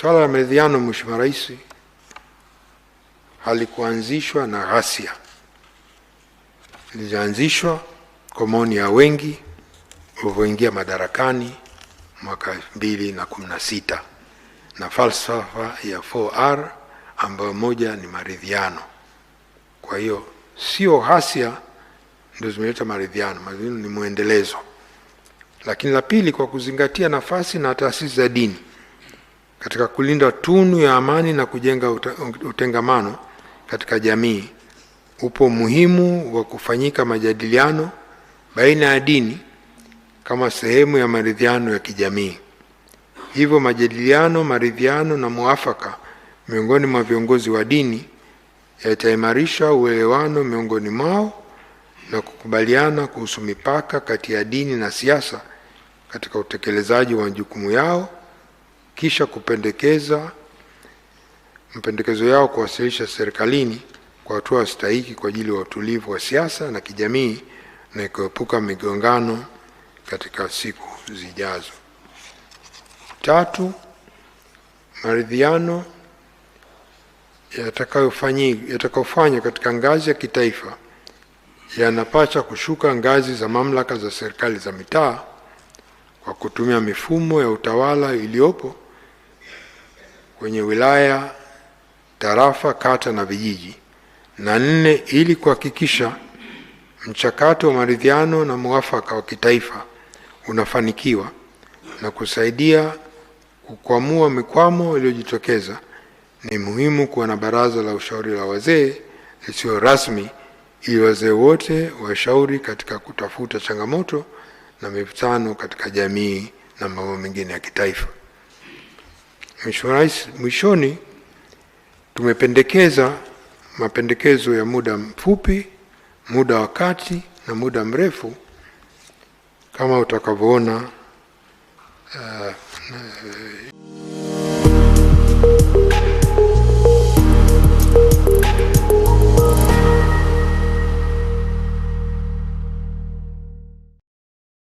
Swala la maridhiano, Mheshimiwa Rais, halikuanzishwa na ghasia. Lilianzishwa kwa maoni ya wengi ulivyoingia madarakani mwaka 2016 na falsafa ya 4R ambayo moja ni maridhiano. Kwa hiyo sio ghasia ndio zimeleta maridhiano, maridhiano ni muendelezo. Lakini la pili, kwa kuzingatia nafasi na taasisi za dini katika kulinda tunu ya amani na kujenga utengamano katika jamii, upo muhimu wa kufanyika majadiliano baina ya dini kama sehemu ya maridhiano ya kijamii. Hivyo majadiliano, maridhiano na muafaka miongoni mwa viongozi wa dini yataimarisha uelewano miongoni mwao na kukubaliana kuhusu mipaka kati ya dini na siasa katika utekelezaji wa majukumu yao, kisha mapendekezo yao kuwasilisha serikalini kwa hatua stahiki kwa ajili ya utulivu wa siasa na kijamii na kuepuka migongano katika siku zijazo. Tatu, maridhiano yatakayofanywa katika ngazi ya kitaifa yanapaswa kushuka ngazi za mamlaka za serikali za mitaa kwa kutumia mifumo ya utawala iliyopo kwenye wilaya, tarafa, kata na vijiji. Na nne, ili kuhakikisha mchakato wa maridhiano na muafaka wa kitaifa unafanikiwa na kusaidia kukwamua mikwamo iliyojitokeza, ni muhimu kuwa na baraza la ushauri la wazee lisilo rasmi, ili wazee wote washauri katika kutafuta changamoto na mivutano katika jamii na mambo mengine ya kitaifa. Mheshimiwa Rais, mwishoni tumependekeza mapendekezo ya muda mfupi, muda wa kati na muda mrefu kama utakavyoona